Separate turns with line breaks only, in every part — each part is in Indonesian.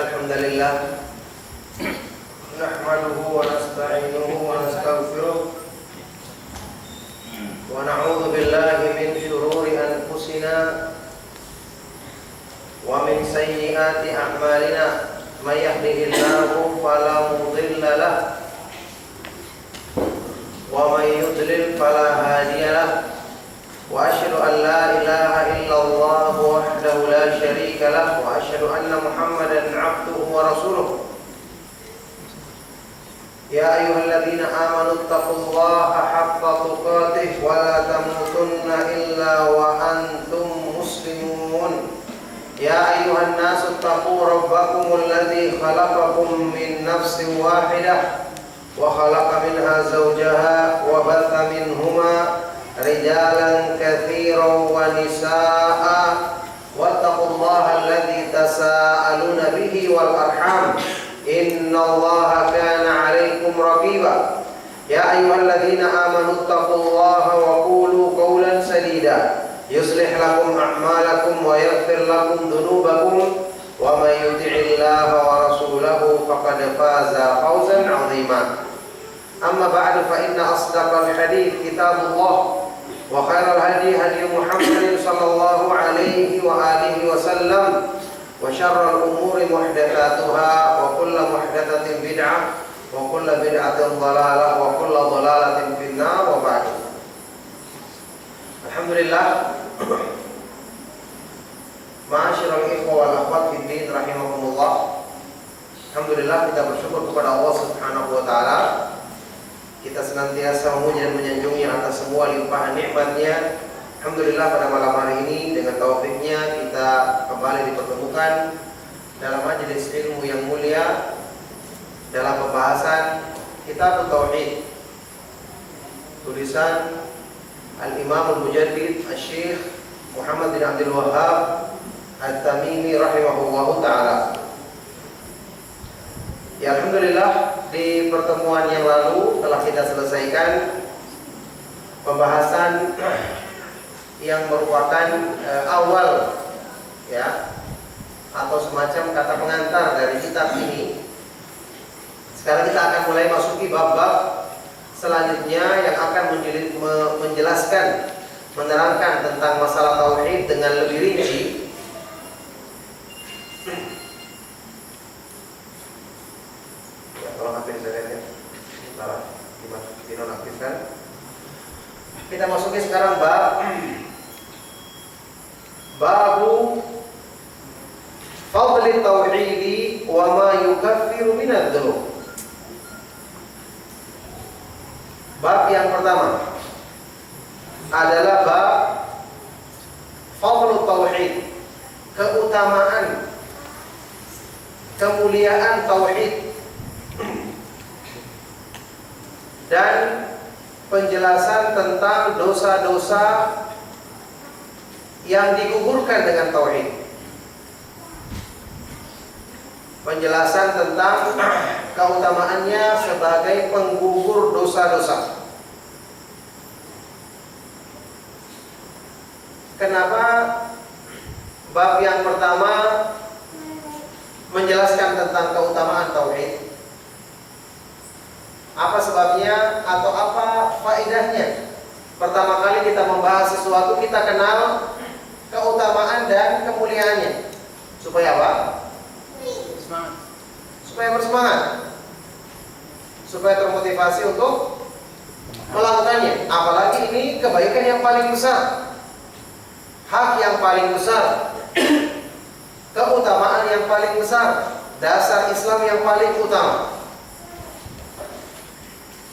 الحمد لله نحمده ونستعينه ونستغفره ونعوذ بالله من شرور أنفسنا ومن سيئات أعمالنا من يهده الله فلا مضل له ومن يضلل فلا هادي له وأشهد أن لا إله إلا الله وحده لا شريك له وأشهد أن محمدا عبده ورسوله يا أيها الذين آمنوا اتقوا الله حق تقاته ولا تموتن إلا وأنتم مسلمون يا أيها الناس اتقوا ربكم الذي خلقكم من نفس واحدة وخلق منها زوجها وبث منهما رجالا كثيرا ونساء واتقوا الله الذي تساءلون به والأرحام إن الله كان عليكم رقيبا يا أيها الذين آمنوا اتقوا الله وقولوا قولا سديدا يصلح لكم أعمالكم ويغفر لكم ذنوبكم ومن يطع الله ورسوله فقد فاز فوزا عظيما أما بعد فإن أصدق الحديث كتاب الله وخير الهدي هدي محمد صلى الله عليه وآله وسلم وشر الأمور محدثاتها وكل محدثة بدعة وكل بدعة ضلالة وكل ضلالة في النار وبعد. Alhamdulillah, ma'asyiral ikhwah wal akhwat fid din rahimakumullah. Alhamdulillah, kita bersyukur kepada Allah Subhanahu wa taala. Kita senantiasa memuji dan menyanjungi atas semua limpahan nikmat-Nya. Alhamdulillah, pada malam hari ini dengan taufiknya kita kembali dipertemukan dalam majelis ilmu yang mulia dalam pembahasan Kitab Tauhid tulisan Al-Imam Al-Mujaddid Asy-Syaikh Muhammad bin Abdul Wahhab At-Tamimi rahimahullahu taala. Ya, alhamdulillah, di pertemuan yang lalu telah kita selesaikan pembahasan yang merupakan awal ya atau semacam kata pengantar dari kitab ini. Sekarang kita akan mulai masuki bab-bab selanjutnya yang akan menjelaskan, menerangkan tentang masalah tauhid dengan lebih rinci. Tolong hapus saya ya. Salah, dinonaktifkan. Kita masuki sekarang babu fadli tauhidi wa ma yukaffiru minadz dzunub. Bab yang pertama adalah bab fadlu tauhid, keutamaan, kemuliaan tauhid, dan penjelasan tentang dosa-dosa yang digugurkan dengan tauhid. Penjelasan tentang keutamaannya sebagai penggugur dosa-dosa. Kenapa bab yang pertama menjelaskan tentang keutamaan tauhid? Apa sebabnya atau apa faedahnya? Pertama kali kita membahas sesuatu, kita kenal keutamaan dan kemuliaannya. Supaya apa? Supaya bersemangat, supaya termotivasi untuk melakukannya. Apalagi ini kebaikan yang paling besar, hak yang paling besar, keutamaan yang paling besar, dasar Islam yang paling utama.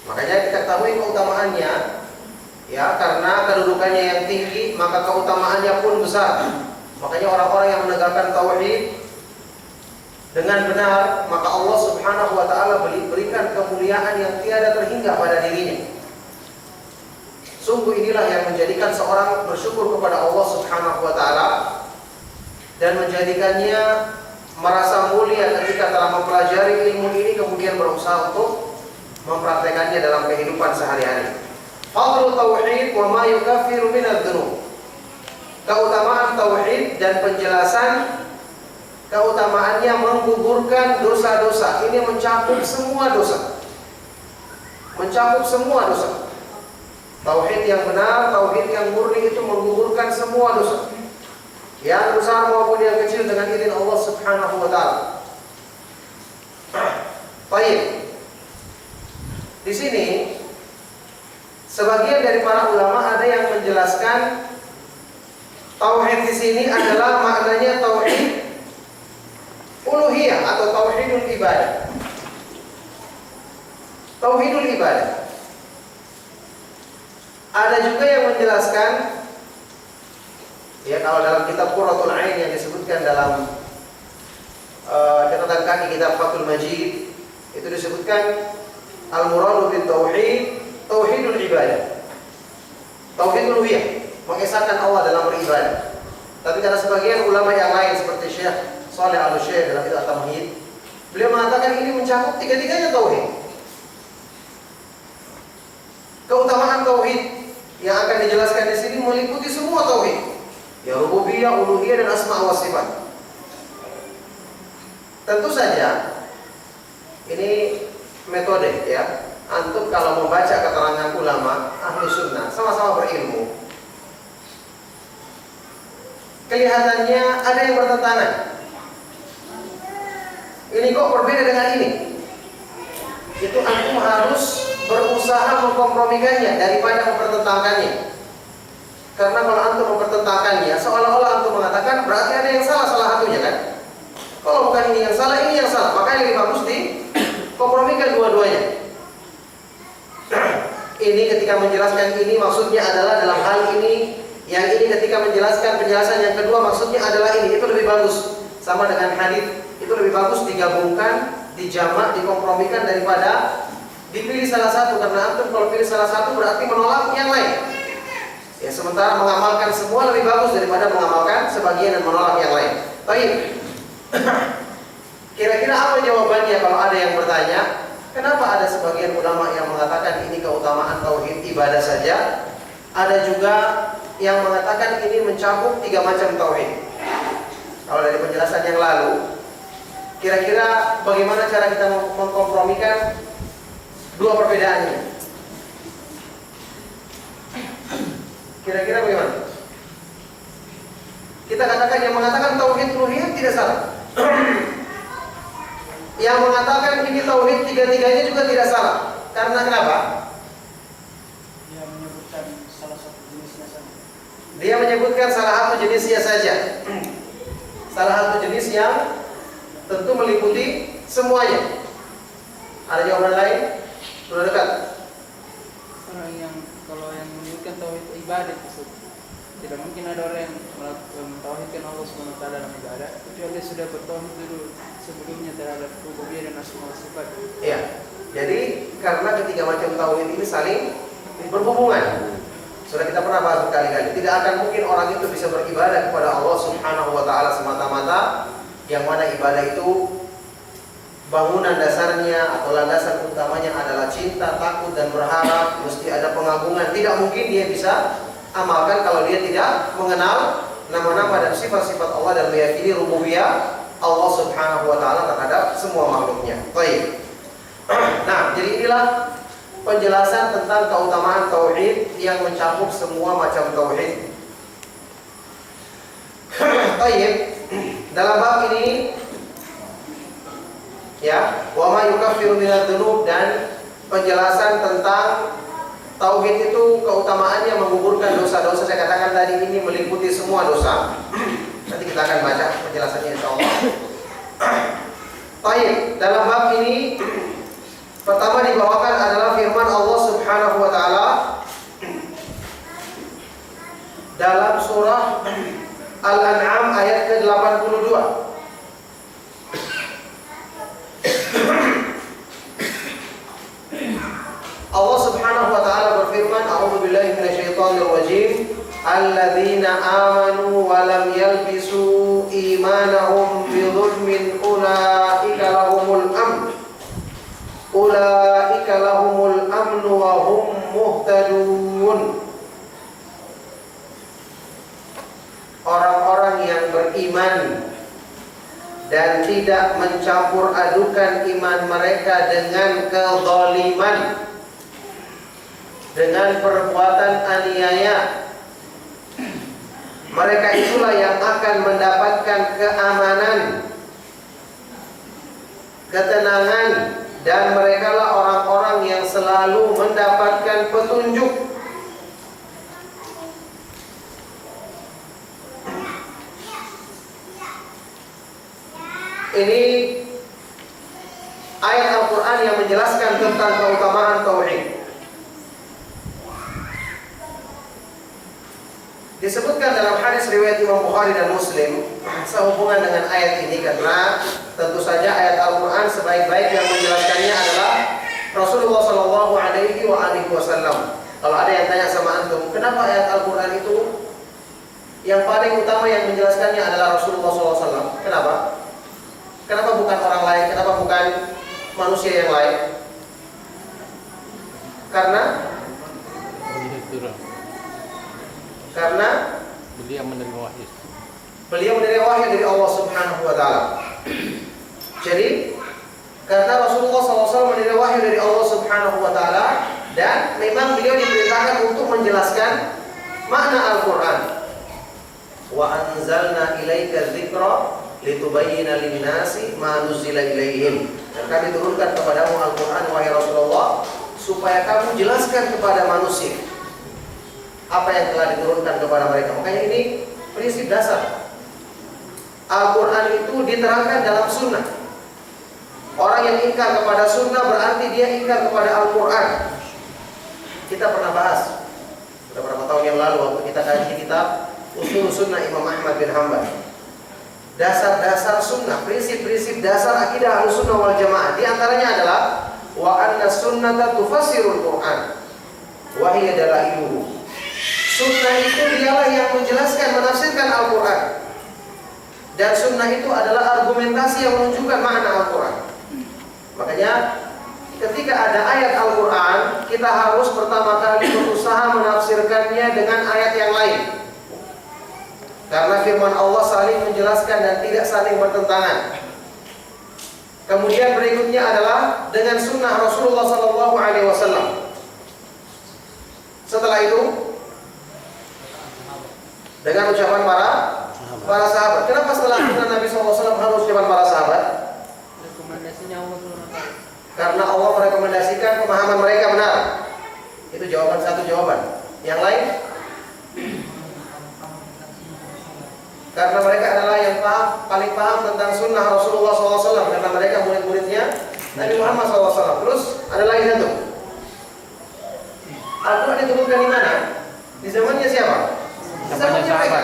Makanya kita ketahui keutamaannya, ya, karena kedudukannya yang tinggi, maka keutamaannya pun besar. Makanya orang-orang yang menegakkan tauhid dengan benar, maka Allah Subhanahu wa taala berikan kemuliaan yang tiada terhingga pada dirinya. Sungguh inilah yang menjadikan seorang bersyukur kepada Allah Subhanahu wa taala dan menjadikannya merasa mulia ketika telah mempelajari ilmu ini kemudian berusaha untuk mempraktekannya dalam kehidupan sehari-hari. Fadlul tauhid wa ma yukaffiru minadz dzunub. Keutamaan tauhid dan penjelasan keutamaannya menggugurkan dosa-dosa. Ini mencakup semua dosa. Mencakup semua dosa. Tauhid yang benar, tauhid yang murni itu menggugurkan semua dosa, yang besar maupun yang kecil, dengan izin Allah Subhanahu wa taala. Baik. Di sini sebagian dari para ulama ada yang menjelaskan tauhid di sini adalah maknanya tauhid uluhiyah atau tauhidul ibadah. Tauhidul ibadah. Ada juga yang menjelaskan, ya, kalau dalam kitab Qurratul Ain yang disebutkan dalam catatan kaki kitab Fathul Majid, itu disebutkan al-muradu bin tauhid tauhidul ibadah, tauhid uluhiyah, mengesahkan Allah dalam beribadah. Tapi karena sebagian ulama yang lain seperti Syekh Shalih Al-Utsaimin dalam kitab Tamhid, beliau mengatakan ini mencakup tiga-tiganya tauhid. Keutamaan tauhid yang akan dijelaskan di sini meliputi semua tauhid, ya, rububiyah, uluhiyah, dan asma wa sifat. Tentu saja ini metode, ya. Antum kalau membaca keterangan ulama ahlu sunnah sama-sama berilmu, kelihatannya ada yang bertentangan. Ini kok berbeda dengan ini? Itu antum harus berusaha mengkompromikannya daripada mempertentangkannya. Karena kalau antum mempertentangkannya, seolah-olah antum mengatakan berarti ada yang salah salah satunya, kan? Kalau bukan ini yang salah, ini yang salah. Makanya lebih bagus dikompromikan dua-duanya. Ini ketika menjelaskan ini maksudnya adalah dalam hal ini, yang ini ketika menjelaskan penjelasan yang kedua maksudnya adalah ini. Itu lebih bagus. Sama dengan hadis, itu lebih bagus digabungkan, dijamak, dikompromikan daripada dipilih salah satu. Karena antum kalau pilih salah satu berarti menolak yang lain. Ya, sementara mengamalkan semua lebih bagus daripada mengamalkan sebagian dan menolak yang lain. Baik. Kira-kira apa jawabannya kalau ada yang bertanya, kenapa ada sebagian ulama yang mengatakan ini keutamaan tauhid ibadah saja? Ada juga yang mengatakan ini mencakup 3 macam tauhid. Kalau dari penjelasan yang lalu, kira-kira bagaimana cara kita mengkompromikan dua perbedaan ini? Kira-kira bagaimana? Kita katakan yang mengatakan tauhid uluhiyah tidak salah. Yang mengatakan ini tauhid tiga-tiganya juga tidak salah. Karena kenapa?
Dia menyebutkan salah satu jenisnya saja.
Dia menyebutkan salah satu jenisnya saja. Salah satu jenis yang tentu meliputi semuanya. Ada jawaban lain? Sudah dekat.
Kalau yang menyebutkan tauhid ibadah itu tidak mungkin ada orang yang mentauhidkan Allah SWT dalam ibadah kecuali dia sudah bertauhid dulu sebelumnya terhadap rububiyah dan asma wa sifat.
Iya. Jadi karena ketiga macam tauhid ini saling berhubungan. Sudah kita pernah bahas berkali-kali. Tidak akan mungkin orang itu bisa beribadah kepada Allah Subhanahu wa taala semata-mata, yang mana ibadah itu bangunan dasarnya atau landasan utamanya adalah cinta, takut, dan berharap. Mesti ada pengagungan. Tidak mungkin dia bisa amalkan kalau dia tidak mengenal nama-nama dan sifat-sifat Allah dan meyakini rububiyah Allah Subhanahu wa taala terhadap semua makhluknya. Baik. Nah, jadi inilah penjelasan tentang keutamaan tauhid yang mencakup semua macam tauhid. Baik. Dalam bab ini, ya, wa ma yukaffiru minadz dzunub, dan penjelasan tentang tauhid itu keutamaannya menggugurkan dosa-dosa. Saya katakan tadi ini meliputi semua dosa. Nanti kita akan baca penjelasannya insyaallah. Baik, dalam bab ini pertama dibawakan adalah firman Allah Subhanahu wa taala dalam surah Al-An'am ayat ke-82. Allah Subhanahu wa taala berfirman, a'udzu billahi minasyaitonir rajim, alladzina amanu wa lam yalbisu imanahum bidzulmin ulaika lahumul amn. Ulaika lahumul amn wa hum muhtadun. Orang-orang yang beriman dan tidak mencampur adukan iman mereka dengan kezaliman, dengan perbuatan aniaya. Mereka itulah yang akan mendapatkan keamanan, ketenangan, dan merekalah orang-orang yang selalu mendapatkan petunjuk. Ini ayat Al-Quran yang menjelaskan tentang keutamaan tauhid. Disebutkan dalam hadis riwayat Imam Bukhari dan Muslim sehubungan dengan ayat ini, karena tentu saja ayat Al-Quran sebaik-baik yang menjelaskannya adalah Rasulullah Shallallahu Alaihi Wasallam. Kalau ada yang tanya sama antum, kenapa ayat Al-Quran itu yang paling utama yang menjelaskannya adalah Rasulullah SAW? Kenapa? Kenapa bukan orang lain? Kenapa bukan manusia yang lain? Karena
beliau menerima wahyu.
Beliau menerima wahyu dari Allah Subhanahu wa taala. Jadi karena Rasulullah SAW menerima wahyu dari Allah Subhanahu wa taala, dan memang beliau diperintahkan untuk menjelaskan makna Al-Qur'an. Wa anzalna ilaika dzikra litubayyana lin-nasi ma nuzila ilaihim. Dan kami turunkan kepadamu Al-Qur'an wahai Rasulullah supaya kamu jelaskan kepada manusia apa yang telah diturunkan kepada mereka. Makanya ini prinsip dasar. Al-Quran itu diterangkan dalam sunnah. Orang yang ingkar kepada sunnah berarti dia ingkar kepada Al-Quran. Kita pernah bahas beberapa tahun yang lalu waktu kita kaji kitab Ushul Sunnah Imam Ahmad bin Hanbal. Dasar-dasar sunnah, prinsip-prinsip dasar akidah Ahlussunnah wal Jamaah. Di antaranya adalah wa anna sunnata tufassirul Quran wa hiya dalailuhu. Sunnah itu dialah yang menjelaskan, menafsirkan Al-Quran. Dan sunnah itu adalah argumentasi yang menunjukkan makna Al-Quran. Makanya ketika ada ayat Al-Quran, kita harus pertama kali berusaha menafsirkannya dengan ayat yang lain. Karena firman Allah saling menjelaskan dan tidak saling bertentangan. Kemudian berikutnya adalah dengan sunnah Rasulullah SAW. Setelah itu dengan ucapan para sahabat. Kenapa setelah sunnah Nabi SAW harus ucapan para sahabat?
Rekomendasinya Allah SWT.
Karena Allah merekomendasikan pemahaman mereka benar. Itu jawaban, satu jawaban. Yang lain? Karena mereka adalah yang paling paham tentang sunnah Rasulullah SAW. Karena mereka murid-muridnya Nabi Muhammad SAW. Terus ada lagi satu. Al-Quran diturunkan di mana? Di zamannya siapa? Di zamannya mereka.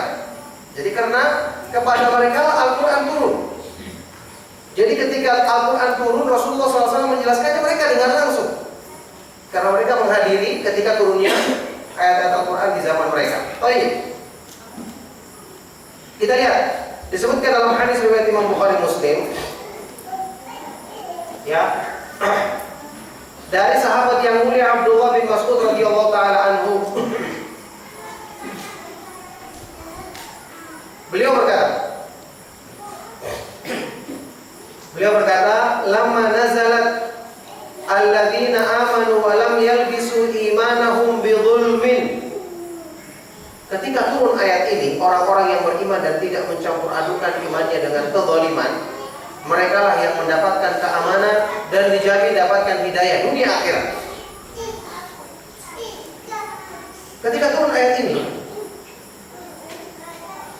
Jadi karena kepada mereka Al-Quran turun. Jadi ketika Al-Quran turun, Rasulullah SAW menjelaskannya, mereka dengar langsung. Karena mereka menghadiri ketika turunnya ayat-ayat Al-Quran di zaman mereka. Baik. Kita lihat, disebutkan dalam hadis riwayat Imam Bukhari Muslim, ya, dari sahabat yang mulia Abdullah bin Mas'ud radhiyallahu taala anhu. Beliau berkata, "Lamma nazalat alladzina amanu wa lam yalbisu imanahum bidzulmin." Ketika turun ayat ini, orang-orang yang beriman dan tidak mencampur adukan imannya dengan kezaliman, merekalah yang mendapatkan keamanan dan dijamin dapatkan hidayah dunia akhirat. Ketika turun ayat ini,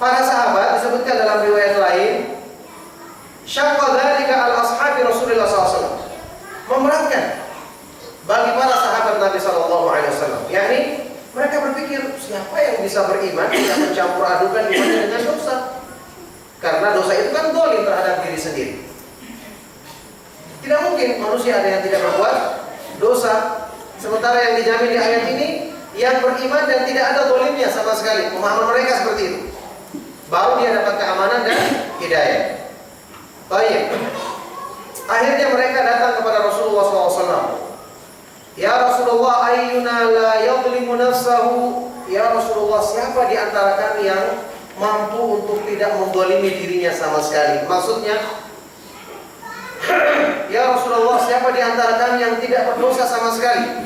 para sahabat disebutkan dalam riwayat lain, syaqqa dzalika al-ashabi Rasulullah SAW, memberatkan bagi para sahabat Nabi SAW. Yakni mereka berpikir, siapa yang bisa beriman tidak mencampur adukan imannya dengan dosa? Karena dosa itu kan zalim terhadap diri sendiri. Tidak mungkin manusia ada yang tidak berbuat dosa. Sementara yang dijamin di ayat ini, yang beriman dan tidak ada zalimnya sama sekali. Pemahaman mereka seperti itu. Baru dia dapat keamanan dan hidayah. Baik. Akhirnya mereka datang kepada Rasulullah SAW. Ya Rasulullah, ayyuna la yadhlimu nafsahu. Ya Rasulullah, siapa di antara kami yang mampu untuk tidak mendolimi dirinya sama sekali. Maksudnya, ya Rasulullah, siapa di antara kami yang tidak berdosa sama sekali?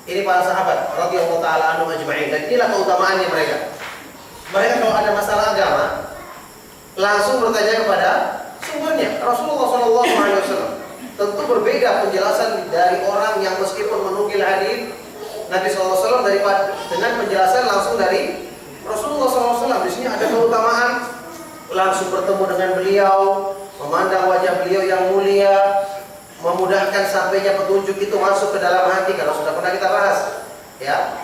Ini para sahabat radhiyallahu taala anhum ajma'in, dan inilah keutamaannya mereka. Mereka kalau ada masalah agama langsung bertanya kepada sumbernya, Rasulullah SAW. Tentu berbeda penjelasan dari orang yang meskipun menukil hadis Nabi SAW dengan penjelasan langsung dari Rasulullah SAW. Di sini ada keutamaan langsung bertemu dengan beliau, memandang wajah beliau yang mulia, memudahkan sampainya petunjuk itu masuk ke dalam hati. Kalau sudah pernah kita bahas, ya,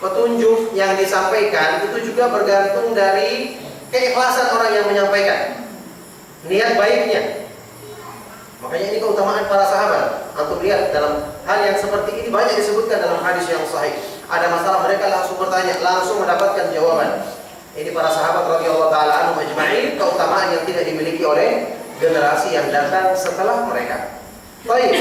petunjuk yang disampaikan itu juga bergantung dari keikhlasan orang yang menyampaikan, niat baiknya. Makanya ini keutamaan para sahabat. Antum lihat dalam hal yang seperti ini banyak disebutkan dalam hadis yang sahih. Ada masalah mereka langsung bertanya, langsung mendapatkan jawaban. Ini para sahabat radhiyallahu taala anhum ajma'in, keutamaan yang tidak dimiliki oleh generasi yang datang setelah mereka. Baik.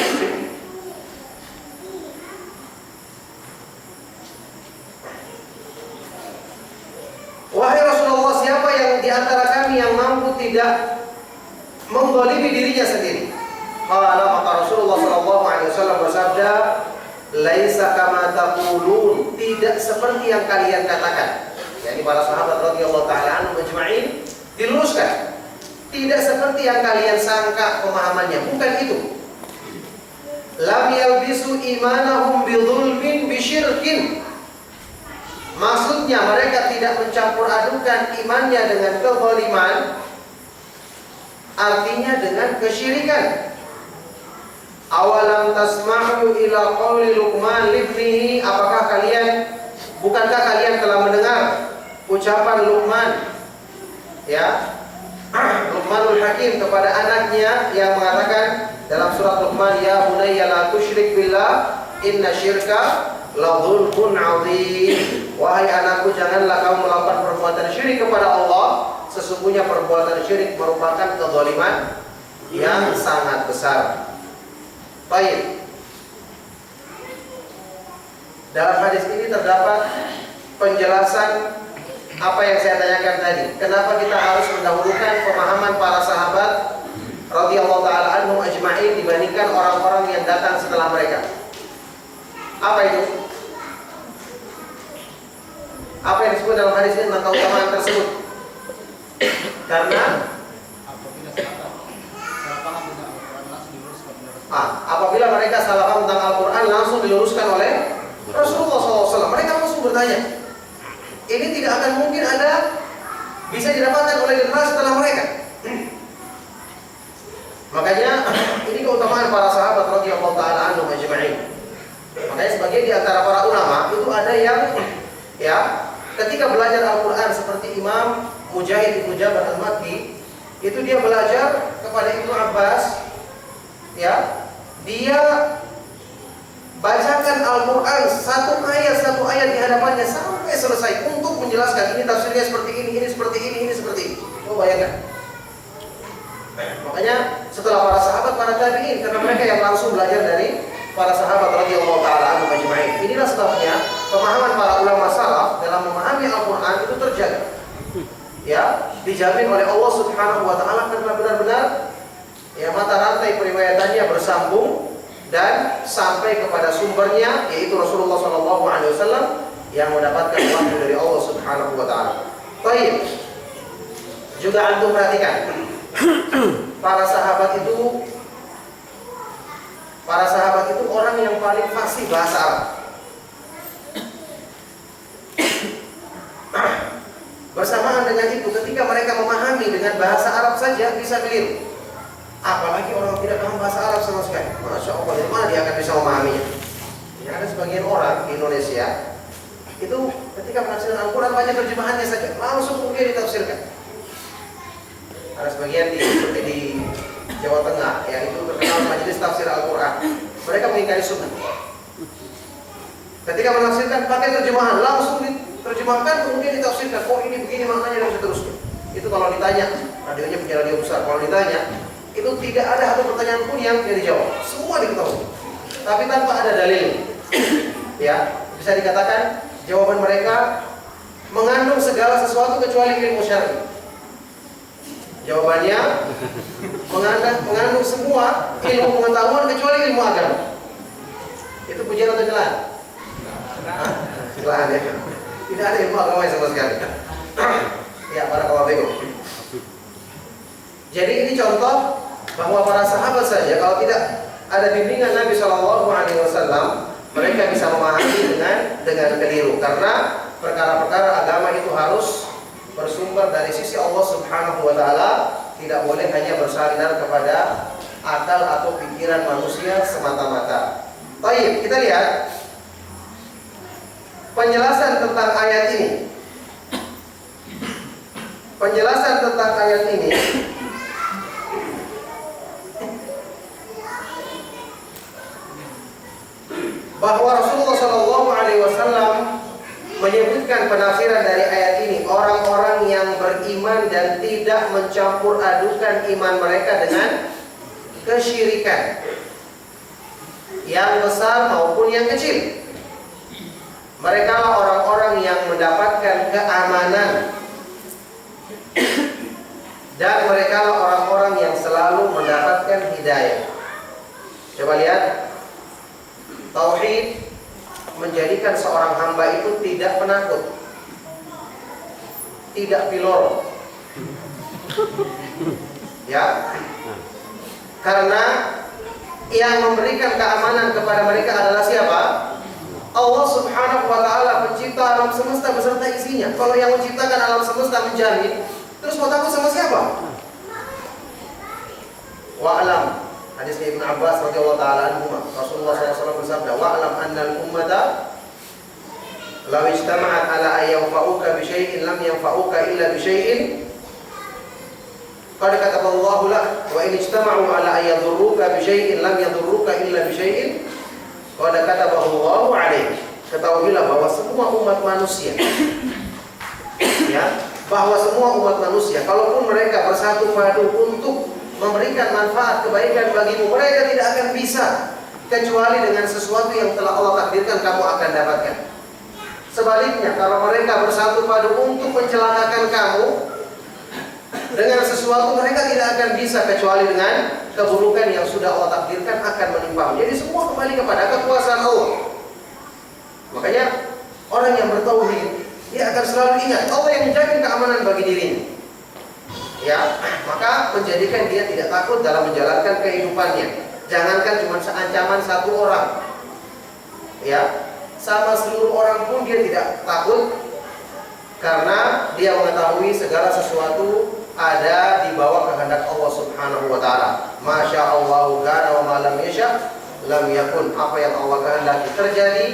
Wahai Rasulullah, siapa yang di antara kami yang mampu tidak menggolimi dirinya sendiri? Maka Rasulullah SAW bersabda, laisa kama taqulun, tidak seperti yang kalian katakan. Yani para sahabat radhiyallahu taala anhum ajma'in diluruskan, tidak seperti yang kalian sangka pemahamannya, bukan itu. Lam yalbisu imanahum bidzulmin bisyirkin. Maksudnya mereka tidak mencampur adukan imannya dengan kezaliman, artinya dengan kesyirikan. Awalam tasma'u ila qawli Luqman libnihi, bukankah kalian telah mendengar ucapan Luqman, ya, Luqmanul Hakim kepada anaknya yang mengatakan dalam surat Luqman, ya bunayya la tusyrik billah inna syirka la dzulmun 'adzim. Wahai anakku, janganlah kamu melakukan perbuatan syirik kepada Allah, sesungguhnya perbuatan syirik merupakan kezaliman yang sangat besar. Baik. Dalam hadis ini terdapat penjelasan apa yang saya tanyakan tadi. Kenapa kita harus mendahulukan pemahaman para sahabat radhiyallahu taala anhum ajma'in dibandingkan orang-orang yang datang setelah mereka? Apa itu? Apa yang disebut dalam hadis ini tentang keutamaan tersebut? Karena apabila mereka salah paham tentang Al-Quran langsung diluruskan oleh Rasulullah SAW. Mereka langsung bertanya. Ini tidak akan mungkin bisa didapatkan oleh generasi setelah mereka. Makanya ini keutamaan para sahabat radhiyallahu taala anhum ajma'in. Makanya sebagian di antara para ulama itu ada yang, ya, ketika belajar Al-Quran seperti Imam Mujahid Ibnu Jabr Al-Makki, itu dia belajar kepada Ibnu Abbas, ya, dia bacakan Al-Quran satu ayat di hadapannya sampai selesai untuk menjelaskan ini tafsirnya seperti ini seperti ini seperti ini. Coba bayangkan. Makanya setelah para sahabat, para tabi'in, karena mereka yang langsung belajar dari para sahabat radhiyallahu taala anhum ajma'in. Inilah sebabnya pemahaman para ulama salaf dalam memahami Al-Quran itu terjaga, ya, dijamin oleh Allah Subhanahu wa taala, karena benar-benar, ya, mata rantai periwayatannya bersambung dan sampai kepada sumbernya, yaitu Rasulullah SAW yang mendapatkan wahyu dari Allah Subhanahu wa taala. Baik. Juga antum perhatikan, para sahabat itu orang yang paling fasih bahasa Arab. Bersamaan dengan itu, ketika mereka memahami dengan bahasa Arab saja bisa keliru. Apalagi orang tidak paham bahasa Arab sama sekali. Masya Allah, dari mana dia akan bisa memahaminya? Ya, ada sebagian orang di Indonesia itu ketika menafsirkan Al-Quran banyak terjemahannya saja, langsung kemudian ditafsirkan. Ada sebagian seperti di Jawa Tengah, yang itu terkenal majelis tafsir Al-Quran. Mereka mengingkari sunnah. Ketika menafsirkan pakai terjemahan, langsung diterjemahkan kemudian ditafsirkan. Oh, ini begini maknanya dan seterusnya. Itu kalau ditanya, radionya punya radio besar. Kalau ditanya, itu tidak ada satu pertanyaan pun yang dia dijawab. Semua diketahui. tapi tanpa ada dalil. Ya, bisa dikatakan jawaban mereka mengandung segala sesuatu kecuali ilmu syar'i. Jawabannya mengandung semua ilmu pengetahuan kecuali ilmu agama. Itu pujian atau celaan? Celaan ya. Tidak ada ilmu agama sama sekali. Ya, barakallahu fikum. Jadi ini contoh bahwa para sahabat saja kalau tidak ada bimbingan Nabi Shallallahu Alaihi Wasallam, mereka bisa memahami dengan keliru, karena perkara-perkara agama itu harus bersumber dari sisi Allah Subhanahu Wa Taala, tidak boleh hanya bersandar kepada akal atau pikiran manusia semata-mata. Baik, kita lihat penjelasan tentang ayat ini. Penjelasan tentang ayat ini bahwa Rasulullah Shallallahu Alaihi Wasallam menyebutkan penafsiran dari ayat ini, orang-orang yang beriman dan tidak mencampur adukan iman mereka dengan kesyirikan, yang besar maupun yang kecil. Mereka lah orang-orang yang mendapatkan keamanan, dan mereka lah orang-orang yang selalu mendapatkan hidayah. Coba lihat. Tauhid menjadikan seorang hamba itu tidak penakut, tidak pilor, ya, karena yang memberikan keamanan kepada mereka adalah siapa? Allah Subhanahu Wa Taala, pencipta alam semesta beserta isinya. Kalau yang menciptakan alam semesta menjamin, terus mau takut sama siapa? Wa'alam. Hadisnya Ibnu Abbas radhiyallahu taala anhu, Rasulullah SAW bersabda, "Wa'lam anna al-ummata law ijtama'at ala an yanfa'uka bi syai'in lam yanfa'uka illa bi syai'in qad kataballahu lak, wa in ijtama'u ala an yadurruka bi syai'in lam yadurruka illa bi syai'in qad katabahu Allahu 'alaik." Ketahuilah bahwa semua umat manusia, ya, bahwa semua umat manusia, kalaupun mereka bersatu padu untuk memberikan manfaat kebaikan bagimu, mereka tidak akan bisa kecuali dengan sesuatu yang telah Allah takdirkan kamu akan dapatkan. Sebaliknya, kalau mereka bersatu padu untuk mencelakakan kamu dengan sesuatu, mereka tidak akan bisa kecuali dengan keburukan yang sudah Allah takdirkan akan menimpamu. Jadi semua kembali kepada kekuasaan Allah. Makanya orang yang bertauhid, dia akan selalu ingat Allah yang menjamin keamanan bagi dirinya. Ya, maka menjadikan dia tidak takut dalam menjalankan kehidupannya. Jangankan cuma ancaman satu orang, ya, sama seluruh orang pun dia tidak takut, karena dia mengetahui segala sesuatu ada di bawah kehendak Allah Subhanahu Wa Taala. Masya Allahu kana wa ma lam yasha lam yakun. Apa yang Allah kehendaki terjadi,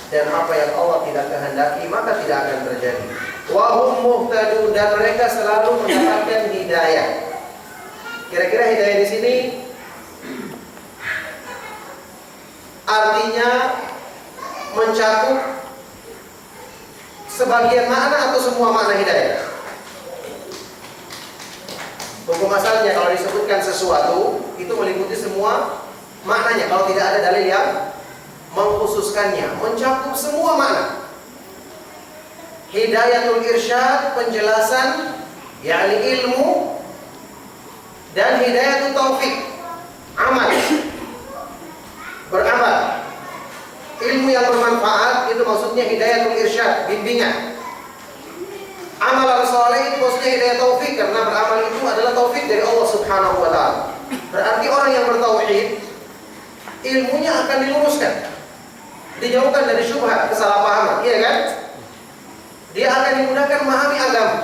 dan apa yang Allah tidak kehendaki maka tidak akan terjadi. Wahum muhtadun, dan mereka selalu mendapatkan hidayah. Kira-kira hidayah di sini artinya mencakup sebagian makna atau semua makna hidayah? Hukum asalnya kalau disebutkan sesuatu itu meliputi semua maknanya. Kalau tidak ada dalil yang mengkhususkannya, mencakup semua makna. Hidayatul irsyad, penjelasan, yakni ilmu, dan hidayatul taufik, amal, beramal. Ilmu yang bermanfaat itu maksudnya hidayatul irsyad, bimbingan. Amalan soleh itu maksudnya hidayah taufik, karena beramal itu adalah taufik dari Allah Subhanahu Wa Taala. Berarti orang yang bertauhid, ilmunya akan diluruskan, dijauhkan dari syubhat, kesalahpahaman, iya kan? Dia akan dimudahkan memahami agama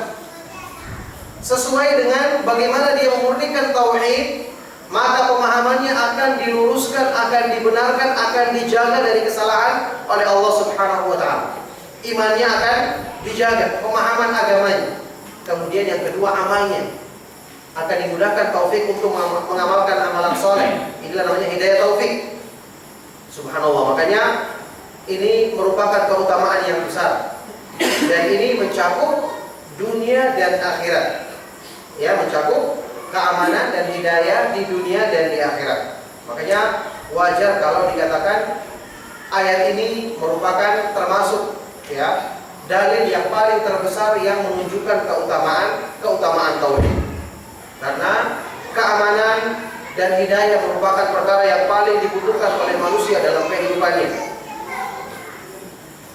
sesuai dengan bagaimana dia memurnikan tauhid, maka pemahamannya akan diluruskan, akan dibenarkan, akan dijaga dari kesalahan oleh Allah Subhanahu Wa Taala. Imannya akan dijaga, pemahaman agamanya. Kemudian yang kedua, amalnya akan dimudahkan taufik untuk mengamalkan amalan soleh. Inilah namanya hidayah taufik. Subhanallah. Makanya ini merupakan keutamaan yang besar. Dan ini mencakup dunia dan akhirat. Ya, mencakup keamanan dan hidayah di dunia dan di akhirat. Makanya wajar kalau dikatakan ayat ini merupakan termasuk ya dalil yang paling terbesar yang menunjukkan keutamaan tauhid. Karena keamanan dan hidayah merupakan perkara yang paling dibutuhkan oleh manusia dalam kehidupannya.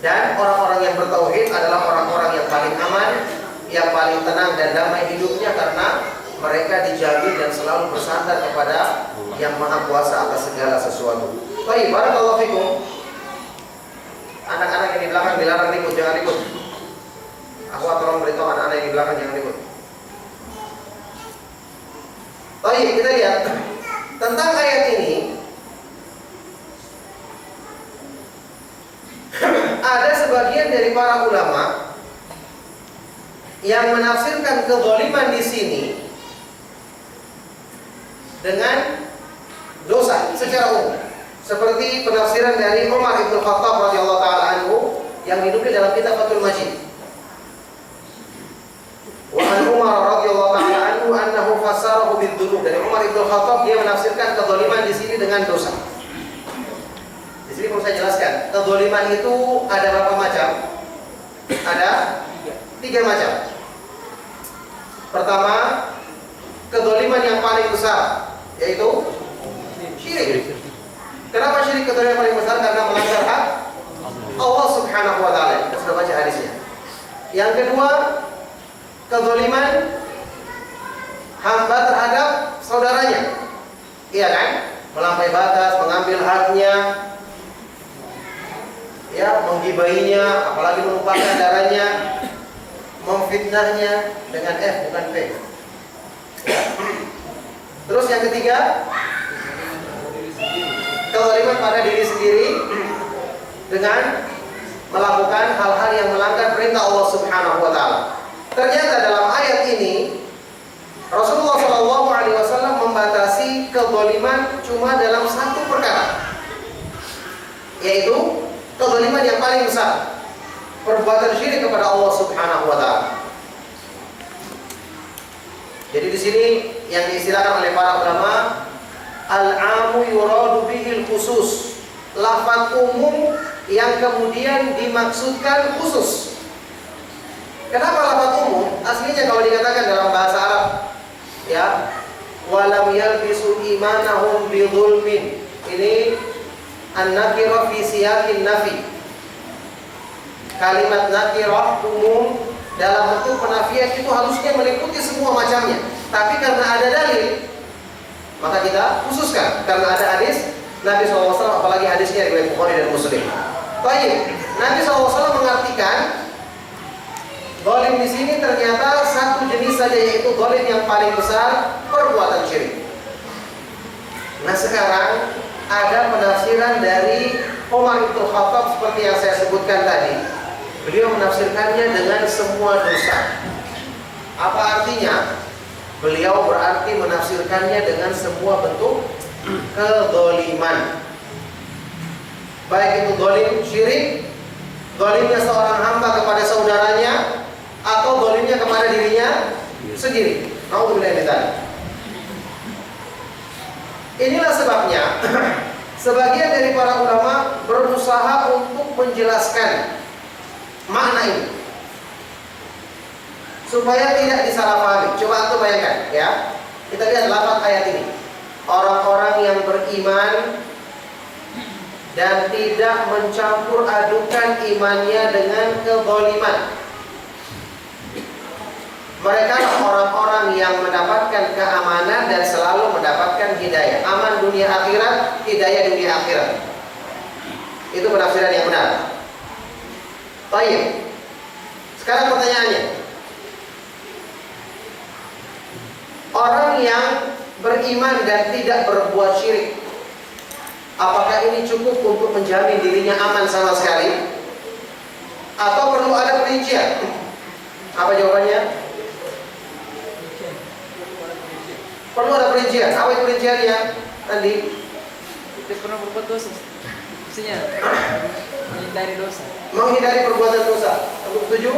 Dan orang-orang yang bertauhid adalah orang-orang yang paling aman, yang paling tenang dan damai hidupnya karena mereka dijamin dan selalu bersandar kepada yang Maha Kuasa atas segala sesuatu. Baik, barakallahu fikum. Anak-anak yang di belakang dilarang ribut, jangan ribut. Aku tolong beritahu anak-anak yang di belakang jangan ribut. Baik, kita lihat tentang ayat ini. Ada sebagian dari para ulama yang menafsirkan kezaliman di sini dengan dosa secara umum, seperti penafsiran dari Umar bin Khattab radhiyallahu taala anhu yang dinukil dalam kitab Fathul Majid. Wa an Umar radhiyallahu taala anhu annahu fassarahu bidzunub. Dari Umar bin Khattab dia menafsirkan kezaliman di sini dengan dosa. Di sini perlu saya jelaskan, kezaliman itu ada berapa macam? Ada 3 macam. Pertama, kezaliman yang paling besar yaitu syirik. Kenapa syirik kezaliman yang paling besar? Karena melanggar hak Allah Subhanahu wa taala. Kita sudah baca hadisnya. Yang kedua, kezaliman hamba terhadap saudaranya. Iya kan? Melampaui batas, mengambil haknya, ya, menggibainya, apalagi menumpahkan darahnya, memfitnahnya dengan F bukan P. Ya. Terus yang ketiga, kezaliman pada diri sendiri dengan melakukan hal-hal yang melanggar perintah Allah Subhanahu wa taala. Ternyata dalam ayat ini Rasulullah SAW membatasi kezaliman cuma dalam satu perkara, yaitu kezaliman yang paling besar, perbuatan syirik kepada Allah Subhanahu wa taala. Jadi di sini yang diistilahkan oleh para ulama al-amu yuradu bihil khusus, lafaz umum yang kemudian dimaksudkan khusus. Kenapa lafaz umum? Aslinya kalau dikatakan dalam bahasa Arab, ya, walam yalbisu imanahum bidzulmin. Ini an-nakirah fi siyaqin nafi. Kalimat nakirah umum dalam bentuk penafian itu harusnya meliputi semua macamnya. Tapi karena ada dalil, maka kita khususkan. Karena ada hadis Nabi SAW, apalagi hadisnya riwayat Bukhari dan Muslim. Baik, Nabi SAW mengartikan zalim di sini ternyata satu jenis saja, yaitu zalim yang paling besar, perbuatan syirik. Nah sekarang ada penafsiran dari Umar bin Khattab seperti yang saya sebutkan tadi. Beliau menafsirkannya dengan semua dosa. Apa artinya? Beliau berarti menafsirkannya dengan semua bentuk kezaliman. Baik itu zalim syirik, zalimnya seorang hamba kepada saudaranya, atau zalimnya kepada dirinya sendiri. Nauzubillah min dzalik. Inilah sebabnya sebagian dari para ulama berusaha untuk menjelaskan makna ini supaya tidak disalahpahami. Coba antum bayangkan, ya. Kita lihat lafaz ayat ini. Orang-orang yang beriman dan tidak mencampur adukan imannya dengan kezaliman, mereka orang-orang yang mendapatkan keamanan dan selalu mendapatkan hidayah. Aman dunia akhirat, hidayah dunia akhirat. Itu penafsiran yang benar. Baik. Sekarang pertanyaannya, orang yang beriman dan tidak berbuat syirik, apakah ini cukup untuk menjamin dirinya aman sama sekali? Atau perlu ada perincian? Apa jawabannya? Perlu ada perincian. Apa itu perinciannya? Tadi
Dia pernah berbuat dosa. Maksudnya menghindari dosa.
menghindari perbuatan dosa. Untuk setuju?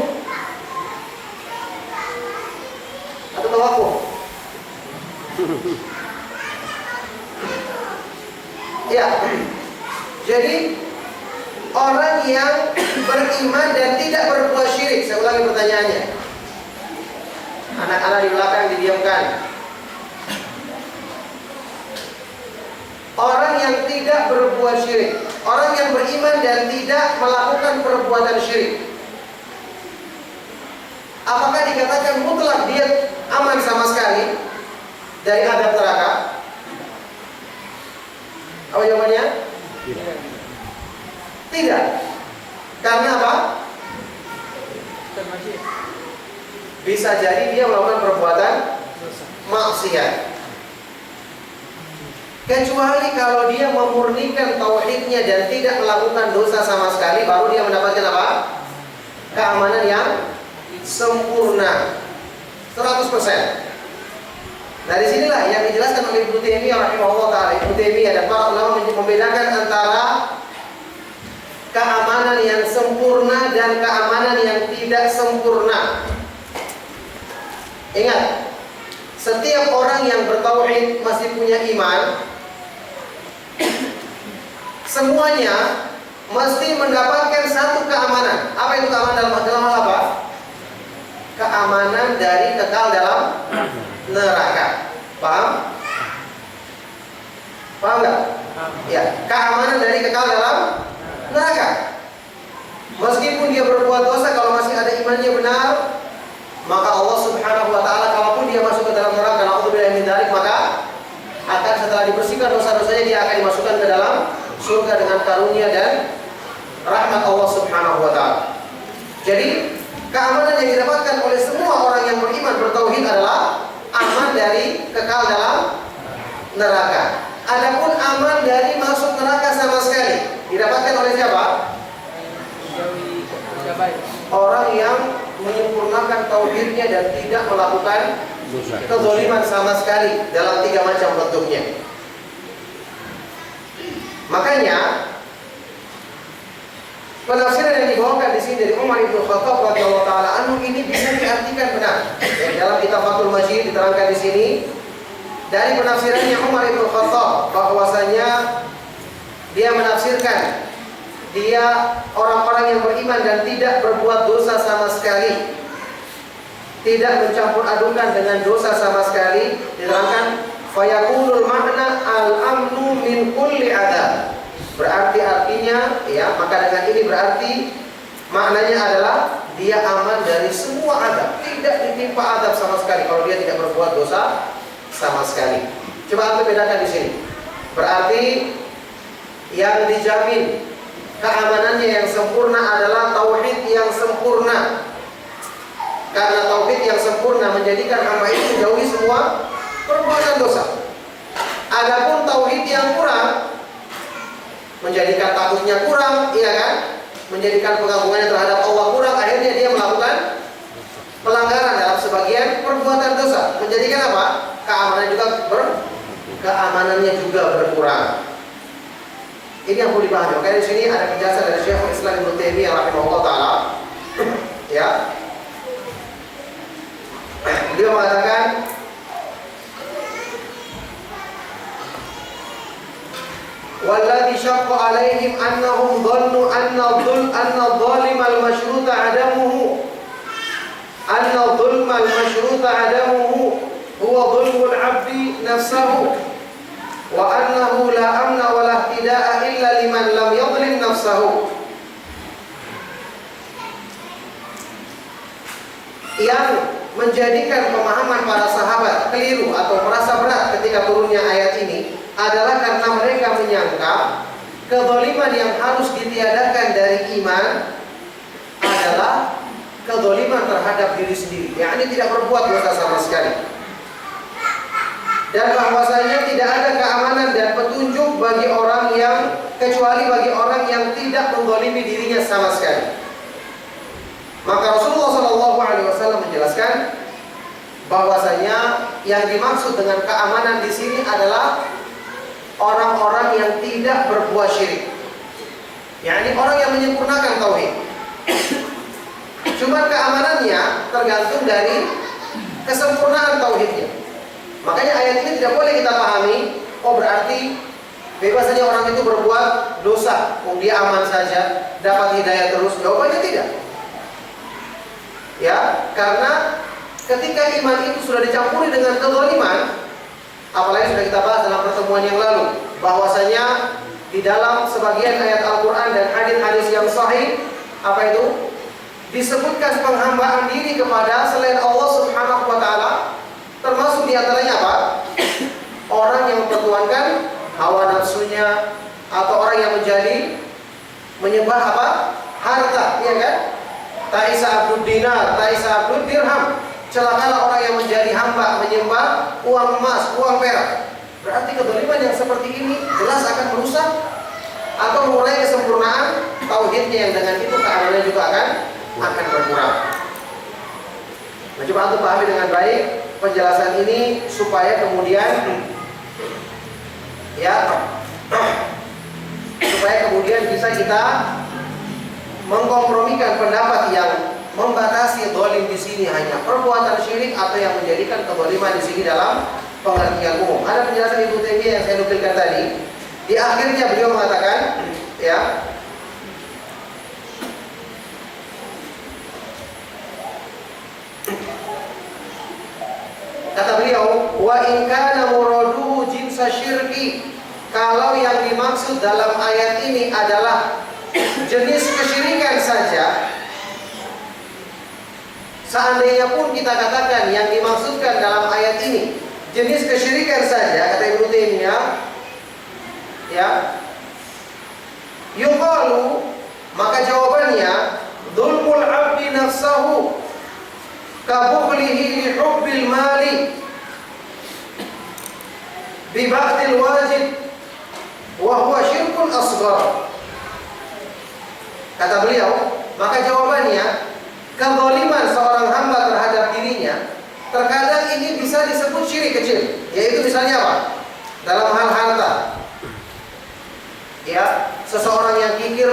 Atau tawakuf? Ya, Jadi orang yang beriman dan tidak berbuat syirik. Saya ulangi pertanyaannya. Anak-anak di belakang didiamkan. Orang yang tidak berbuat syirik, orang yang beriman dan tidak melakukan perbuatan syirik, apakah dikatakan mutlak dia aman sama sekali dari azab neraka? Apa jawabannya? Tidak. Karena apa?
Termasuk
Bisa jadi dia melakukan perbuatan
dosa.
maksiat. Kecuali kalau dia memurnikan tauhidnya dan tidak melakukan dosa sama sekali, baru dia mendapatkan apa? Keamanan yang sempurna 100%. Dari sinilah yang dijelaskan oleh Ibnu Taimiyah rahimahullah taala. Ibnu Taimiyah dan para ulama membedakan antara keamanan yang sempurna dan keamanan yang tidak sempurna. Ingat, setiap orang yang bertauhid masih punya iman, semuanya mesti mendapatkan satu keamanan. Apa itu keamanan dalam hal apa? Keamanan dari kekal dalam neraka. Paham? Paham nggak? Ya, keamanan dari kekal dalam neraka. Meskipun dia berbuat dosa, kalau masih ada imannya benar, maka Allah Subhanahu wa taala kalaupun dia masuk ke dalam neraka, naudzubillah min dzalik, maka akan setelah dibersihkan dosa-dosanya dia akan dimasukkan ke dalam surga dengan karunia dan rahmat Allah Subhanahu wa taala. Jadi, keamanan yang didapatkan oleh semua orang yang beriman bertauhid adalah aman dari kekal dalam neraka. Adapun aman dari masuk neraka sama sekali didapatkan oleh siapa?
Jauhi kebaik.
Orang yang menyempurnakan tauhidnya dan tidak melakukan
Dosa.
kezaliman sama sekali dalam 3 macam bentuknya. Makanya penafsiran yang dibawakan di sini dari Umar bin Khattab radhiyallahu taala anhu ini bisa diartikan benar. Yang dalam kitab Fathul Majid diterangkan di sini dari penafsirannya Umar bin Khattab bahwasanya dia menafsirkan dia orang-orang yang beriman dan tidak berbuat dosa sama sekali, tidak mencampur adukan dengan dosa sama sekali. Diterangkan fayakunul makna al-amnu min kulli adab. Berarti artinya ya, maka dengan ini berarti maknanya adalah dia aman dari semua adab, tidak ditimpa adab sama sekali kalau dia tidak berbuat dosa sama sekali. Coba Anda bedakan di sini. Berarti yang dijamin keamanannya yang sempurna adalah tauhid yang sempurna. Karena tauhid yang sempurna menjadikan hamba itu menjauhi semua perbuatan dosa. Adapun tauhid yang kurang menjadikan takutnya kurang, iya kan? Menjadikan pengagungannya terhadap Allah kurang, akhirnya dia melakukan pelanggaran dalam sebagian perbuatan dosa. Menjadikan apa? Keamanannya juga berkurang. Ini yang perlu dipahami. Makanya di sini ada penjelasan dari Syekhul Islam Ibnu Taimiyah rahimahullah taala. Ya. Beliau mengatakan walladzi syaqqa 'alaihim annahum dhannu anna adh-dhalima al-mashruta 'adamuhu huwa dhulmul 'abdi nafsahu wa annahu la amna wa la ihtida'a illa liman lam yadhlim nafsahu. Yang menjadikan pemahaman para sahabat keliru atau merasa berat ketika turunnya ayat ini adalah karena mereka menyangka kezaliman yang harus ditiadakan dari iman adalah kezaliman terhadap diri sendiri, yakni tidak berbuat dosa sama sekali. Dan bahwasanya tidak ada keamanan dan petunjuk bagi orang yang kecuali bagi orang yang tidak menzalimi dirinya sama sekali. Maka Rasulullah SAW menjelaskan bahwasanya yang dimaksud dengan keamanan di sini adalah orang-orang yang tidak berbuat syirik, yakni orang yang menyempurnakan tauhid. Cuma keamanannya tergantung dari kesempurnaan tauhidnya. Makanya ayat ini tidak boleh kita pahami, oh berarti Bebas saja orang itu berbuat dosa, dia aman saja, dapat hidayah terus? Jawabannya tidak. Ya, karena ketika iman itu sudah dicampuri dengan kezaliman, apalagi sudah kita bahas dalam pertemuan yang lalu, bahwasanya di dalam sebagian ayat Al-Quran dan hadis-hadis yang sahih, apa itu? Disebutkan penghambaan diri kepada selain Allah Subhanahu wa Ta'ala, termasuk diantaranya apa? Orang yang mempertuhankan hawa nafsunya, atau orang yang menyembah apa? Harta, iya kan? Ta'isa abdud dinar, ta'isa abdud dirham. Celakalah orang yang menjadi hamba, menyembah uang emas, uang perak. Berarti kezaliman yang seperti ini jelas akan merusak atau mengurangi kesempurnaan tauhidnya, yang dengan itu keamanannya juga akan berkurang. Nah, coba untuk pahami dengan baik penjelasan ini supaya kemudian bisa kita mengkompromikan pendapat yang membatasi zalim di sini hanya perbuatan syirik, atau yang menjadikan kezaliman di sini dalam pengertian umum. Ada penjelasan Ibnu Taimiyah yang saya nukilkan tadi. Di akhirnya beliau mengatakan, ya, kata beliau, wa in kana muraduhu jinsa syirki, kalau yang dimaksud dalam ayat ini adalah jenis kesyirikan saja, seandainya pun kita katakan yang dimaksudkan dalam ayat ini jenis kesyirikan saja, kata Ibnu Taimiyah, ya, yuqalu, maka jawabannya dzulmul 'abdi nafsahu kabukhlihi li hubbil mali bi ba'dil wajib wa huwa syirkun asghar. Kata beliau, maka jawabannya, kezaliman seorang hamba terhadap dirinya terkadang ini bisa disebut syirik kecil, yaitu misalnya apa? Dalam hal harta. Ya, seseorang yang kikir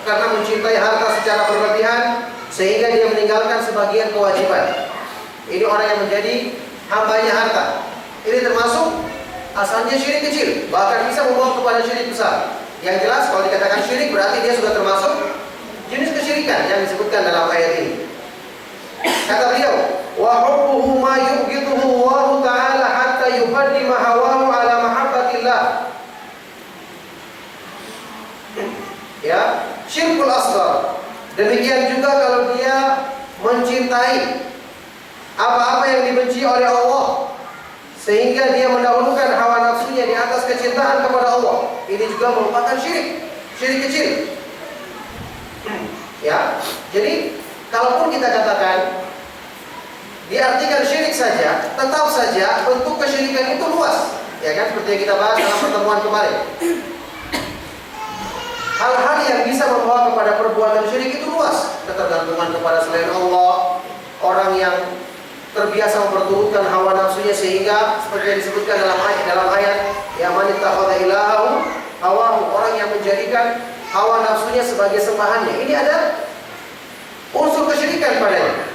karena mencintai harta secara berlebihan sehingga dia meninggalkan sebagian kewajiban. Ini orang yang menjadi hambanya harta. Ini termasuk asalnya syirik kecil, bahkan bisa membawa kepada syirik besar. Yang jelas kalau dikatakan syirik berarti dia sudah termasuk jenis kesyirikan yang disebutkan dalam ayat ini. Kata beliau, wa hubbuhu ma yubghiduhu Allah Ta'ala hatta yuqaddima hawahu ala mahabbatillah. Ya, syirkul asghar. Demikian juga kalau dia mencintai apa-apa yang dibenci oleh Allah, sehingga dia mendahulukan hawa nafsunya di atas kecintaan kepada Allah. Ini juga merupakan syirik kecil. Ya, jadi kalaupun kita katakan diartikan syirik saja, tetap saja bentuk kesyirikan itu luas, ya kan? Seperti yang kita bahas dalam pertemuan kemarin. Hal-hal yang bisa membawa kepada perbuatan syirik itu luas, ketergantungan kepada selain Allah, orang yang terbiasa memperturutkan hawa nafsunya sehingga seperti yang disebutkan dalam ayat ya man ittakhadha ilahahu hawahu, orang yang menjadikan hawa nafsunya sebagai sembahannya. Ini ada unsur kesyirikan padanya.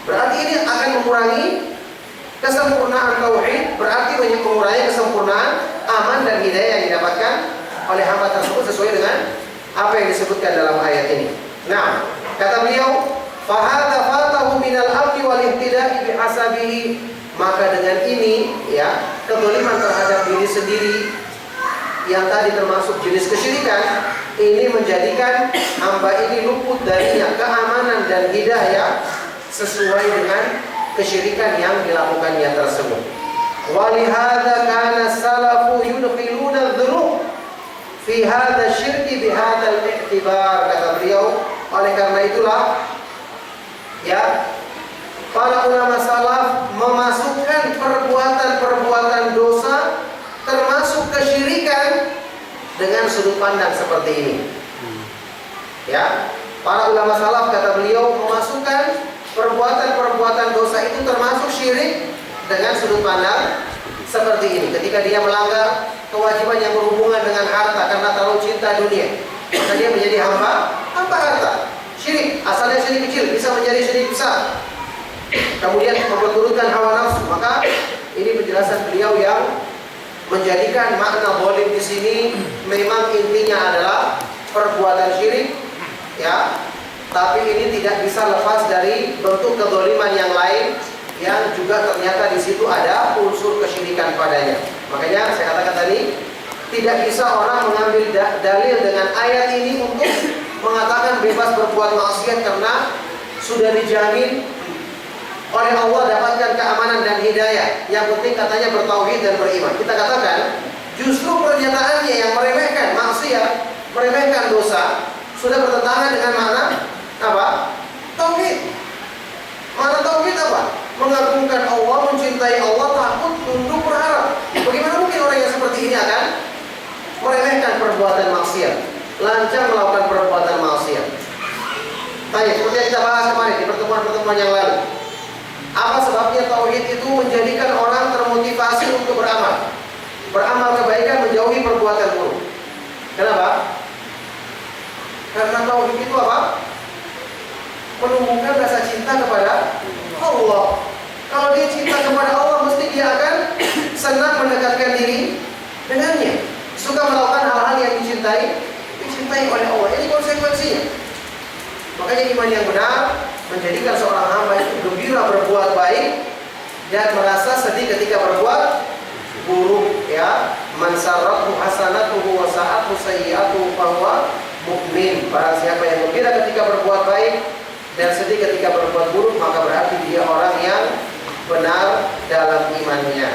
Berarti ini akan mengurangi kesempurnaan tauhid, berarti mengurangi kesempurnaan aman dan hidayah yang didapatkan oleh hamba tersebut sesuai dengan apa yang disebutkan dalam ayat ini. Nah, kata beliau, fahadha fatahu minal amni wal ihtida'i bihasabihi, maka dengan ini ya, kezaliman terhadap diri sendiri yang tadi termasuk jenis kesyirikan ini menjadikan hamba ini luput darinya keamanan dan hidayah sesuai dengan kesyirikan yang dilakukannya tersebut. Walihada kana salafu yudkhiluna dzunub fi hadha syirki bihadzal i'tibar, kata beliau. Oleh karena itulah ya, para ulama salaf memasukkan perbuatan-perbuatan dosa termasuk kesyirikan dengan sudut pandang seperti ini. Ya, para ulama salaf, kata beliau, memasukkan perbuatan-perbuatan dosa itu termasuk syirik dengan sudut pandang seperti ini. Ketika dia melanggar kewajiban yang berhubungan dengan harta karena terlalu cinta dunia, maka dia menjadi hamba harta. Syirik, asalnya syirik kecil bisa menjadi syirik besar. Kemudian memperturutkan hawa nafsu, maka ini penjelasan beliau yang menjadikan makna zalim di sini memang intinya adalah perbuatan syirik, ya. Tapi ini tidak bisa lepas dari bentuk kezaliman yang lain yang juga ternyata di situ ada unsur kesyirikan padanya. Makanya saya katakan tadi, tidak bisa orang mengambil dalil dengan ayat ini untuk mengatakan bebas berbuat maksiat karena sudah dijamin oleh Allah dapatkan keamanan dan hidayah. Yang penting katanya bertauhid dan beriman. Kita katakan justru pernyataannya yang meremehkan maksiat, meremehkan dosa, sudah bertentangan dengan makna apa? Tauhid. Makna tauhid apa? Mengagungkan Allah, mencintai Allah, takut, tunduk, berharap. Bagaimana mungkin orang yang seperti ini akan meremehkan perbuatan maksiat, lancang melakukan perbuatan maksiat? Tanya, seperti yang kita bahas kemarin di pertemuan-pertemuan yang lalu. Apa sebabnya tauhid itu menjadikan orang termotivasi untuk beramal? Beramal kebaikan, menjauhi perbuatan buruk. Kenapa? Karena tauhid itu apa? Menumbuhkan rasa cinta kepada Allah. Kalau dia cinta kepada Allah, mesti dia akan senang mendekatkan diri dengannya. Suka melakukan hal-hal yang dicintai oleh Allah. Ini konsekuensinya. Makanya iman yang benar menjadikan seorang hamba itu gembira berbuat baik dan merasa sedih ketika berbuat buruk, ya. Man sarrahu hasanatuhu wa sa'atuhu sayyi'atuhu fahuwa mukmin. Barang siapa yang gembira ketika berbuat baik dan sedih ketika berbuat buruk, maka berarti dia orang yang benar dalam imannya.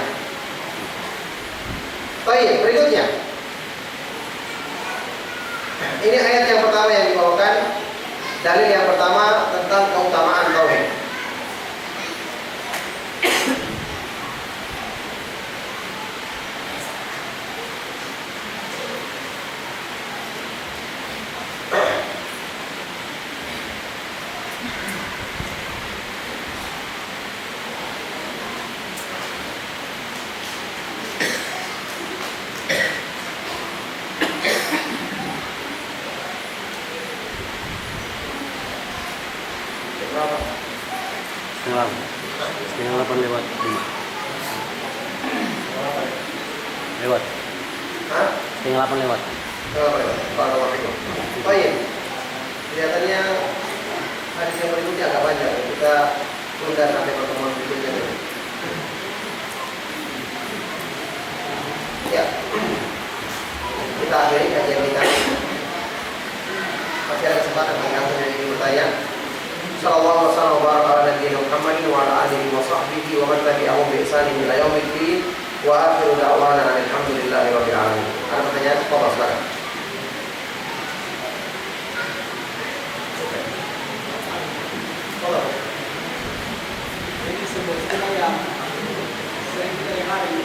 Baik, berikutnya. Ini ayat yang pertama yang dibawakan. Dalil yang pertama tentang keutamaan tauhid.
Setengah 8 lewat 5. Lewat.
Hah?
Setengah 8 lewat.
Baik. Kelihatannya hadis yang berikutnya agak panjang. Kita tunda sampai pertemuan berikutnya. Ya. Kita akhiri kajian kita. Masih ada kesempatan bagi antum yang ingin bertanya. Sallallahu wasallam wa baraka ala nabiyyina Muhammadin wa ala alihi wa sahbihi wa man tabi'ahum bi ihsanin ila yaumil din wa akhiru da'wana alhamdulillahi rabbil alamin. Ada pertanyaan? Silakan.
Ini sebuah yang sering kita lihat ini.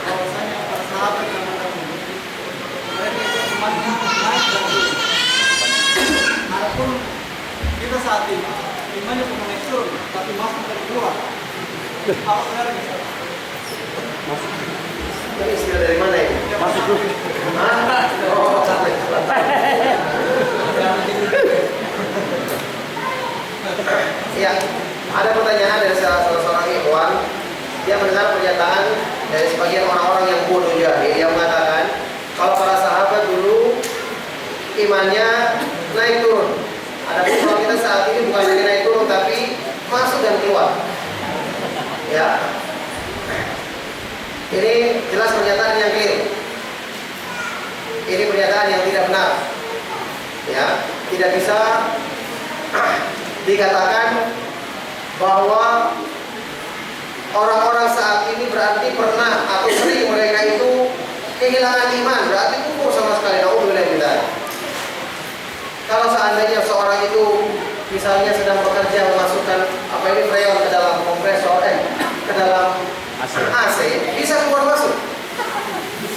Bahwasanya para sahabat yang mengatakan mereka itu semuanya naik dan turun. Adapun kita saat ini imannya bukan naik turun, tapi masuk dari keluar. Apa sebenarnya?
Masuk.
Ini istilah dari mana ini?
Masuk tuh.
Hah? Oh, ya, ada pertanyaan dari salah seorang ikhwan. Dia mendengar pernyataan dari sebagian orang-orang yang bodoh jahil yang mengatakan kalau para sahabat dulu imannya naik turun. Adapun kalau kita saat ini bukan lagi naik turun tapi masuk dan keluar. Ya. Ini jelas pernyataan yang keliru. Ini pernyataan yang tidak benar. Ya, tidak bisa dikatakan bahwa orang-orang saat ini berarti pernah atau sering mereka itu kehilangan iman, berarti kufur sama sekali. Naudzubillah min dzalik. Kalau seandainya seorang itu misalnya sedang bekerja memasukkan apa ini freon ke dalam kompresor, ke dalam AC, bisa keluar masuk.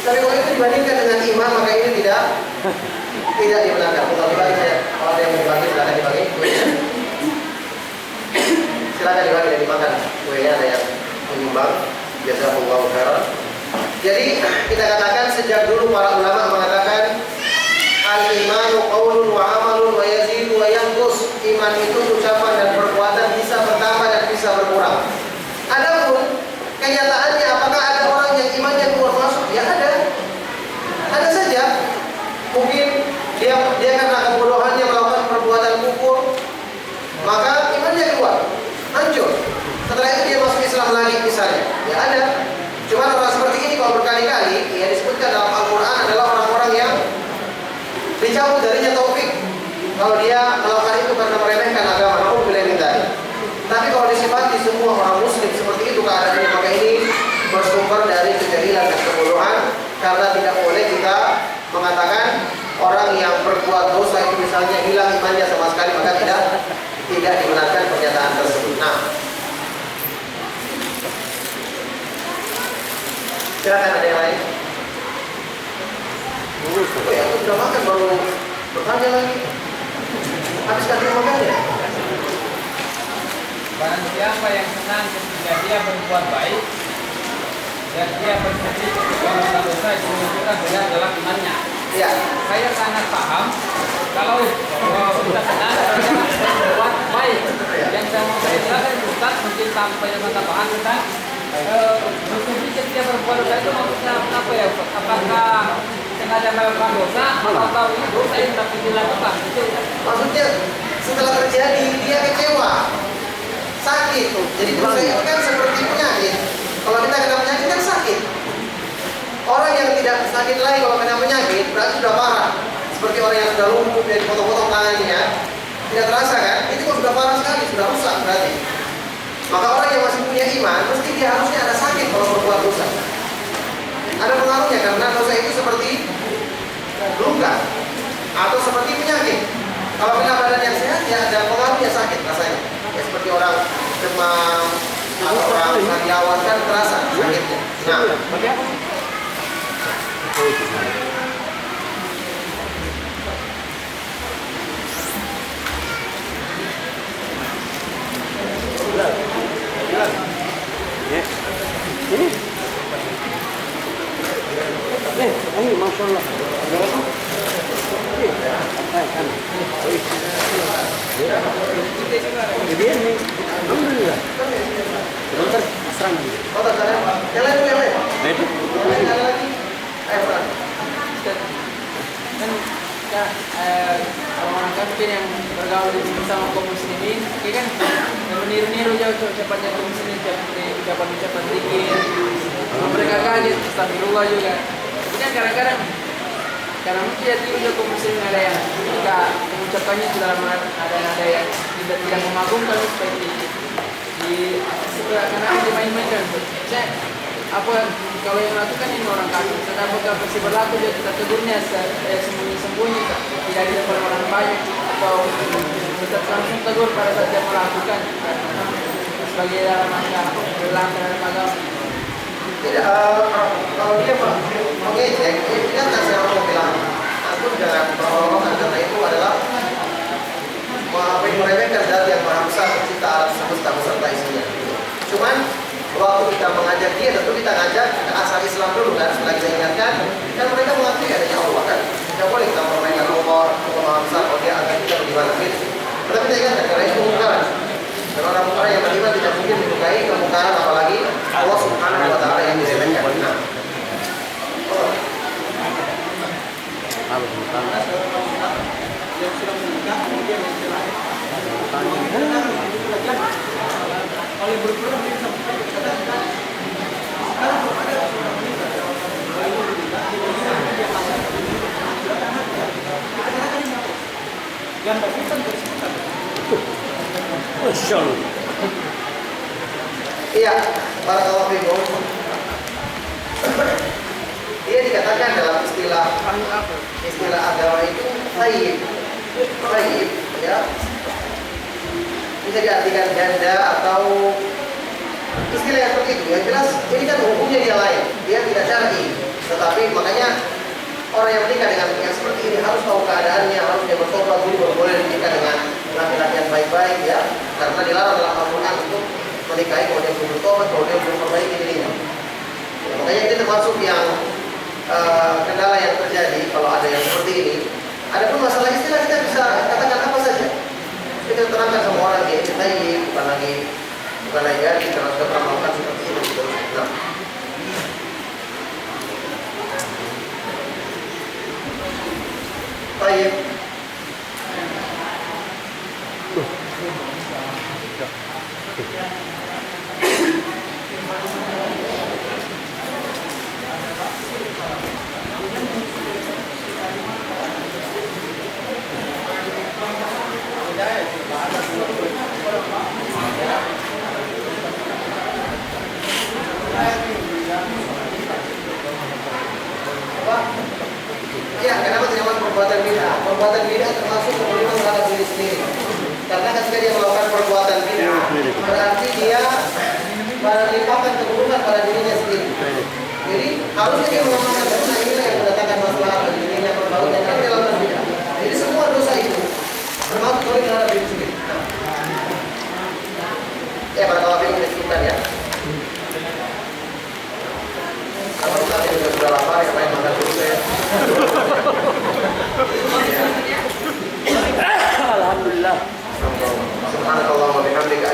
Tapi kalau itu dibandingkan dengan iman, maka ini tidak dibenarkan. Kalau dibagi saya, kalau ada yang mau dibagi silakan dibagi. Silakan dibagi dan dimakan. Kuenya ada yang menyumbang. Jazakumullahu khairan. Jadi kita katakan sejak dulu para ulama mengatakan al-imanu qaulun wa amalun wa yazidu wa yanqus. Iman itu ucapan dan perbuatan bisa bertambah dan bisa berkurang. Adapun kenyataannya apakah ada orang yang misalnya. Ya ada. Cuma orang seperti ini kalau berkali-kali ya disebutkan dalam Al-Quran adalah orang-orang yang dicabut darinya taufik. Kalau dia melakukan itu karena meremehkan agama, namun bila tadi. Tapi kalau disifati semua orang muslim seperti itu keadaannya, maka ini bersumber dari kejahilan dan kebodohan. Karena tidak boleh kita mengatakan orang yang berbuat dosa itu misalnya hilang imannya sama sekali, maka tidak dibenarkan pernyataan tersebut. Nah, silakan ada yang lain. Oh ya, aku sudah makan baru bertanya lagi. Habis kaki makannya.
Barang siapa yang senang ketika dia berbuat baik dan dia bersedih ketika melakukan dosa, itu menunjukkan beda dalam imannya.
Iya.
Saya sangat paham kalau kita senang karena berbuat baik. Yang saya mau jelaskan Ustaz mungkin sampai dengan tambahan tentang bersedih ketika berbuat dosa itu maksudnya apa ya Ustaz? Apakah sengaja melakukan dosa atau ini dosa yang dapat dilakukan? Itu
Maksudnya setelah terjadi dia kecewa, sakit. Jadi dosa itu kan seperti penyakit. Kalau kita kena penyakit kan sakit. Orang yang tidak sakit lagi kalau kena penyakit berarti sudah parah. Seperti orang yang sudah lumpuh dari potong-potong tangannya, tidak terasa kan? Itu kok sudah parah sekali, sudah rusak berarti. Maka orang yang masih punya iman, mesti dia harusnya ada sakit kalau berbuat dosa. Ada pengaruhnya karena dosa itu seperti luka atau seperti penyakit. Kalau bila badan yang sehat, ya ada pengaruhnya sakit rasanya. Ya seperti orang demam atau orang sariawan kan terasa sakitnya. Nah,
Ini Masya Allah. Jadi ini, alhamdulillah. Sebentar, serang.
oh terserah. Yang lain dulu, yang lain.
Nah itu.
Ada lagi. Ayo, Pak.
kan orang kafir yang bergaul bersama kaum muslimin, kan meniru-niru jauh ucapannya kaum muslimin seperti ucapan-ucapan zikir. Mereka kaget, astagfirullah juga. Tapi kan kadang-kadang karena mungkin ya juga kaum muslimin ada yang jika mengucapkannya itu dalam ada yang tidak mengagumkan seperti di karena dimain-mainkan. Apa kalau yang melakukan ini orang kafir, apakah masih berlaku dia kita tegurnya sembunyi-sembunyi, tidak ada orang banyak atau tetap langsung tegur pada saat dia melakukan sebagai dalam rangka berlanggar dalam agama.
Tidak, kalau dia mengejek, itu kan saya mau bilang, aku jangan berolok karena itu adalah meremehkan zat yang maha besar pencipta alam semesta beserta isinya. Cuman waktu kita mengajak dia, tentu kita ngajak ke asal Islam dulu kan. Setelah kita ingatkan, kan mereka mengakui adanya Allah kan. Tidak boleh kita meremehkan Allah maha besar kalau dia agak kita bagaimana gitu. Tetapi kita ingatkan karena itu kemungkaran. Dan orang-orang yang beriman tidak mungkin menyukai kemungkaran, apalagi Allah Subhanahu wa Ta'ala yang diremehkan. Nah,
yang sudah menikah kemudian yang cerai. Kalau berperang dia sampai sekarang belum ada orang menikah. Kalau menikah dia pasang gambar hitam bersifat.
Masya Allah.
iya, barakallahu fikum. Dia dikatakan dalam istilah agama itu thayyib, ya. Bisa diartikan janda atau istilah yang seperti itu. Yang jelas ini kan hukumnya dia lain, dia tidak syar'i. Tetapi makanya orang yang menikah dengan yang seperti ini harus tahu keadaannya, harus dia bertobat dulu baru boleh menikah dengan laki-laki yang baik-baik, ya. Karena dilarang dalam Al-Quran untuk menikahi kalau dia belum bertobat, kalau dia belum perbaiki dirinya. Ya, makanya ini termasuk yang kendala yang terjadi kalau ada yang seperti ini. Adapun masalah istilah kita bisa katakan apa saja. Kita terangkan semua orang dia ini bukan lagi jadi karena sudah pernah melakukan seperti itu. Nah. Baik. perbuatan bid'ah. Perbuatan bid'ah termasuk pembunuhan terhadap diri sendiri. Karena ketika dia melakukan perbuatan bid'ah, berarti dia melimpahkan keburukan pada dirinya sendiri. Jadi harusnya dia mengamalkan dosa inilah yang mendatangkan masalah bagi dirinya, berbau dan nanti melakukan bid'ah. Jadi semua dosa itu termasuk dolim terhadap diri sendiri. Ya, barakallahu fiikum kita ya. Kalau kita juga sudah lapar, yang lain makan dulu ya.
Alhamdulillah.
Subhanallah wa bihamdika.